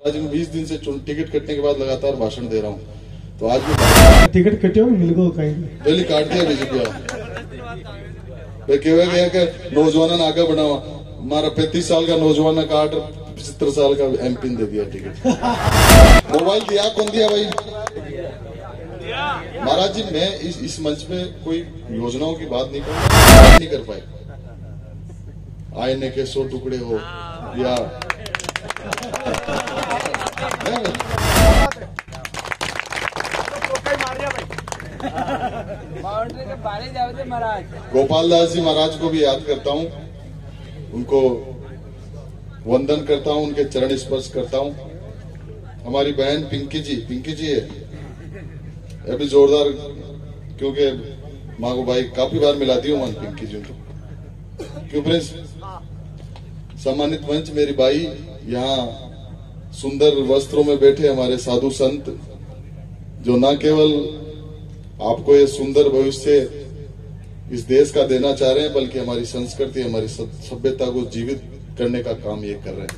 आज मैं 20 दिन से टिकट कटने के बाद लगातार भाषण दे रहा हूँ, तो आज भी टिकट कटे हो मिल गो कहीं पहले काट दिया बीजेपी कह गया कि नौजवान आगे बढ़ावा, हमारा 35 साल का नौजवान काट 75 साल का एमपी दे दिया टिकट। मोबाइल दिया कौन दिया भाई? महाराज जी मैं इस मंच पे कोई योजनाओं की बात नहीं कर पाए। आईने के 100 टुकड़े हो या गोपाल दास जी महाराज को भी याद करता हूँ, उनको वंदन करता हूँ, उनके चरण स्पर्श करता हूँ। हमारी बहन पिंकी जी है अभी जोरदार, क्योंकि माँ को भाई काफी बार मिलाती हूँ पिंकी जी को। क्यों प्रिंस सम्मानित मंच, मेरी भाई यहाँ सुंदर वस्त्रों में बैठे हमारे साधु संत जो न केवल आपको ये सुंदर भविष्य इस देश का देना चाह रहे हैं, बल्कि हमारी संस्कृति, हमारी सभ्यता को जीवित करने का काम ये कर रहे हैं।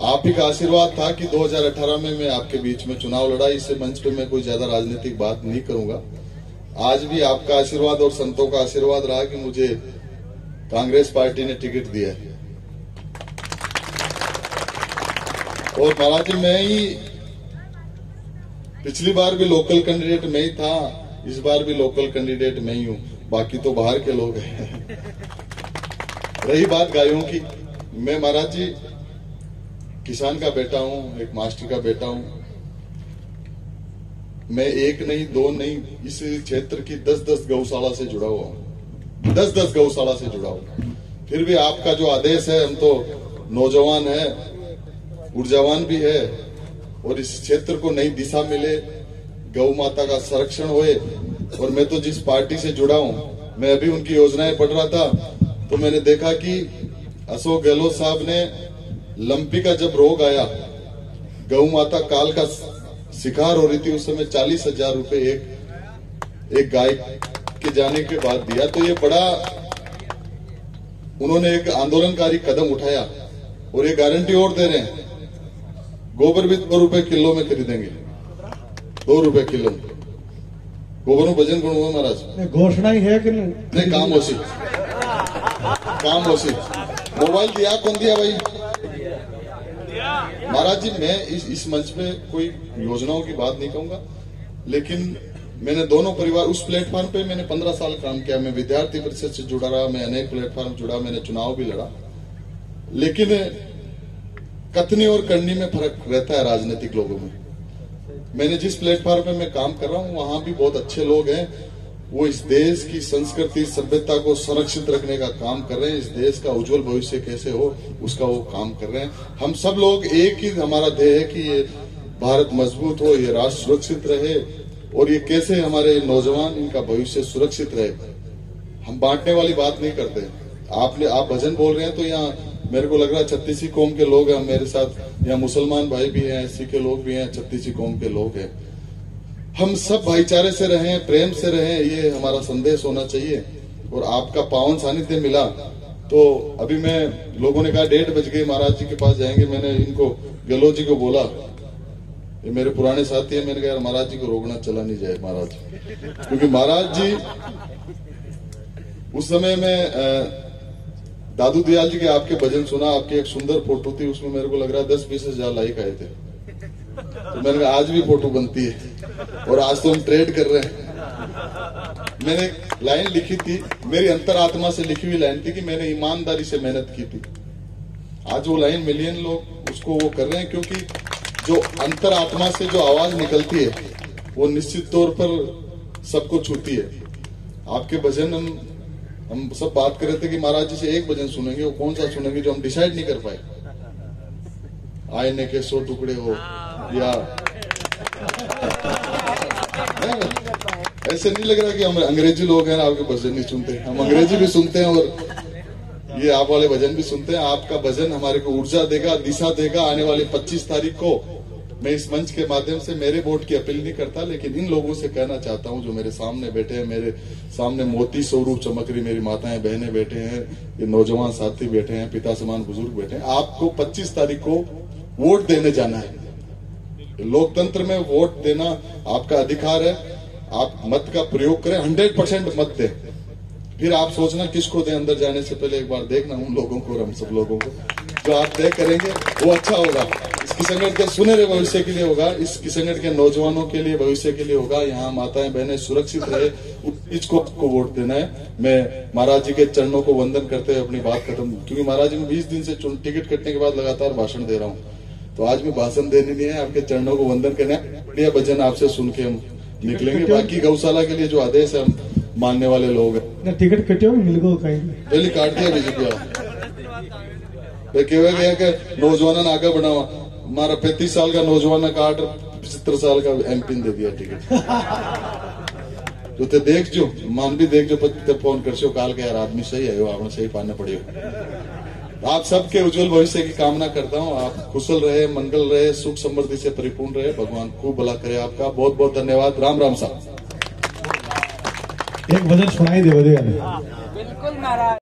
आप ही का आशीर्वाद था कि 2018 में मैं आपके बीच में चुनाव लड़ा। इससे मंच पे मैं कोई ज्यादा राजनीतिक बात नहीं करूंगा। आज भी आपका आशीर्वाद और संतों का आशीर्वाद रहा कि मुझे कांग्रेस पार्टी ने टिकट दिया है। और महाराज जी मैं ही पिछली बार भी लोकल कैंडिडेट मैं ही था, इस बार भी लोकल कैंडिडेट मैं ही हूं, बाकी तो बाहर के लोग हैं। रही बात गायों की, मैं महाराज जी किसान का बेटा हूं, एक मास्टर का बेटा हूं। मैं एक नहीं दो नहीं, इस क्षेत्र की 10-10 गौशाला से जुड़ा हुआ हूं, 10-10 गौशाला से जुड़ा हूं। फिर भी आपका जो आदेश है, हम तो नौजवान है, ऊर्जावान भी है, और इस क्षेत्र को नई दिशा मिले, गौ माता का संरक्षण होए। और मैं तो जिस पार्टी से जुड़ा हूं, मैं अभी उनकी योजनाएं पढ़ रहा था तो मैंने देखा कि अशोक गहलोत साहब ने लंपी का जब रोग आया, गौ माता काल का शिकार हो रही थी, उस समय 40,000 रुपए एक गाय के जाने के बाद दिया। तो ये बड़ा उन्होंने एक आंदोलनकारी कदम उठाया। और ये गारंटी और दे रहे हैं, गोबर भी 2 रुपए किलो में खरीदेंगे, 2 रुपए किलो। गोबर में वजन गुण हुआ महाराज, घोषणा ही है कि नहीं? काम होसी। मोबाइल दिया कौन दिया भाई? महाराज जी मैं इस मंच पे कोई योजनाओं की बात नहीं कहूंगा, लेकिन मैंने दोनों परिवार उस प्लेटफॉर्म पे मैंने 15 साल काम किया। मैं विद्यार्थी परिषद से जुड़ा रहा, मैं अनेक प्लेटफॉर्म जुड़ा, मैंने चुनाव भी लड़ा। लेकिन कथनी और करनी में फर्क रहता है राजनीतिक लोगों में। मैंने जिस प्लेटफॉर्म पे मैं काम कर रहा हूं, वहां भी बहुत अच्छे लोग हैं, वो इस देश की संस्कृति सभ्यता को संरक्षित रखने का काम कर रहे हैं। इस देश का उज्जवल भविष्य कैसे हो उसका वो काम कर रहे हैं। हम सब लोग एक ही हमारा ध्येय है कि ये भारत मजबूत हो, ये राष्ट्र सुरक्षित रहे, और ये कैसे हमारे नौजवान इनका भविष्य सुरक्षित रहे। हम बांटने वाली बात नहीं करते। आप भजन बोल रहे हैं तो यहाँ मेरे को लग रहा है 36 कौम के लोग हैं मेरे साथ, यहाँ मुसलमान भाई भी हैं, एससी के लोग भी हैं, 36 कौम के लोग हैं। हम सब भाईचारे से रहें, प्रेम से रहें, ये हमारा संदेश होना चाहिए। और आपका पावन सानिध्य मिला तो अभी मैं, लोगों ने कहा 1:30 बज गए, महाराज जी के पास जाएंगे। मैंने इनको गहलोत जी को बोला, ये मेरे पुराने साथी है, मैंने कहा महाराज जी को रोकना चला नहीं जाए महाराज, क्योंकि महाराज जी उस समय में दादू दयाल जी के आपके भजन सुना, आपकी एक सुंदर फोटो थी, उसमें मेरे को लग रहा है 10-20 हजार लाइक आए थे। तो मैंने कहा आज भी फोटो बनती है, और आज तो हम ट्रेड कर रहे हैं। मैंने एक लाइन लिखी थी, मेरी अंतरात्मा से लिखी हुई लाइन थी कि मैंने ईमानदारी से मेहनत की थी। आज वो लाइन मिलियन लोग उसको वो कर रहे हैं, क्योंकि जो अंतरात्मा से जो आवाज निकलती है वो निश्चित तौर पर सबको छूती है। आपके भजन हम सब बात कर रहे थे कि महाराज जी से एक भजन सुनेंगे, वो कौन सा सुनेंगे जो हम डिसाइड नहीं कर पाए। आईने के 100 टुकड़े हो या ऐसे नहीं लग रहा कि हम अंग्रेजी लोग हैं, आपके भजन नहीं सुनते। हम अंग्रेजी भी सुनते हैं और ये आप वाले भजन भी सुनते हैं। आपका भजन हमारे को ऊर्जा देगा, दिशा देगा। आने वाली 25 तारीख को मैं इस मंच के माध्यम से मेरे वोट की अपील नहीं करता, लेकिन इन लोगों से कहना चाहता हूं जो मेरे सामने बैठे हैं, मेरे सामने मोती स्वरूप चमक रही मेरी माताएं बहनें बैठे हैं, ये नौजवान साथी बैठे हैं, पिता समान बुजुर्ग बैठे हैं, आपको 25 तारीख को वोट देने जाना है। लोकतंत्र में वोट देना आपका अधिकार है, आप मत का प्रयोग करें, 100% मत दें। फिर आप सोचना किसको दें, अंदर जाने से पहले एक बार देखना उन लोगों को और हम सब लोगों को, जो आप तय करेंगे वो अच्छा होगा। इस किशनगढ़ के सुनहरे भविष्य के लिए होगा, इस किशनगढ़ के नौजवानों के लिए भविष्य के लिए होगा, यहाँ माताएं बहनें सुरक्षित रहे, उस चीज को आपको वोट देना है। मैं महाराज जी के चरणों को वंदन करते हुए अपनी बात खत्म, क्योंकि महाराज जी में 20 दिन से टिकट कटने के बाद लगातार भाषण दे रहा हूँ, तो आज में भाषण देने नहीं है, आपके चरणों को वंदन करना है। बढ़िया भजन आपसे सुन के हम निकलेंगे। बाकी गौशाला के लिए जो आदेश है हम मानने वाले लोग हैं। टिकट कटियो मिल गो कहीं पहले काट दिया बीजेपी कहे कि नौजवान आगे बढ़ावा, हमारा 35 साल का नौजवान काट 75 साल का एमपी ने दे दिया टिकट। तो ते देख जो मान भी देख जो फोन कर काल के यार आदमी सही है, आपने सही पाने पड़े हो। आप सबके उज्जवल भविष्य की कामना करता हूँ, आप कुशल रहे, मंगल रहे, सुख समृद्धि से परिपूर्ण रहे, भगवान खूब भला करे आपका। बहुत बहुत धन्यवाद। राम राम साहब। एक भजन सुनाई दे। बिल्कुल महाराज।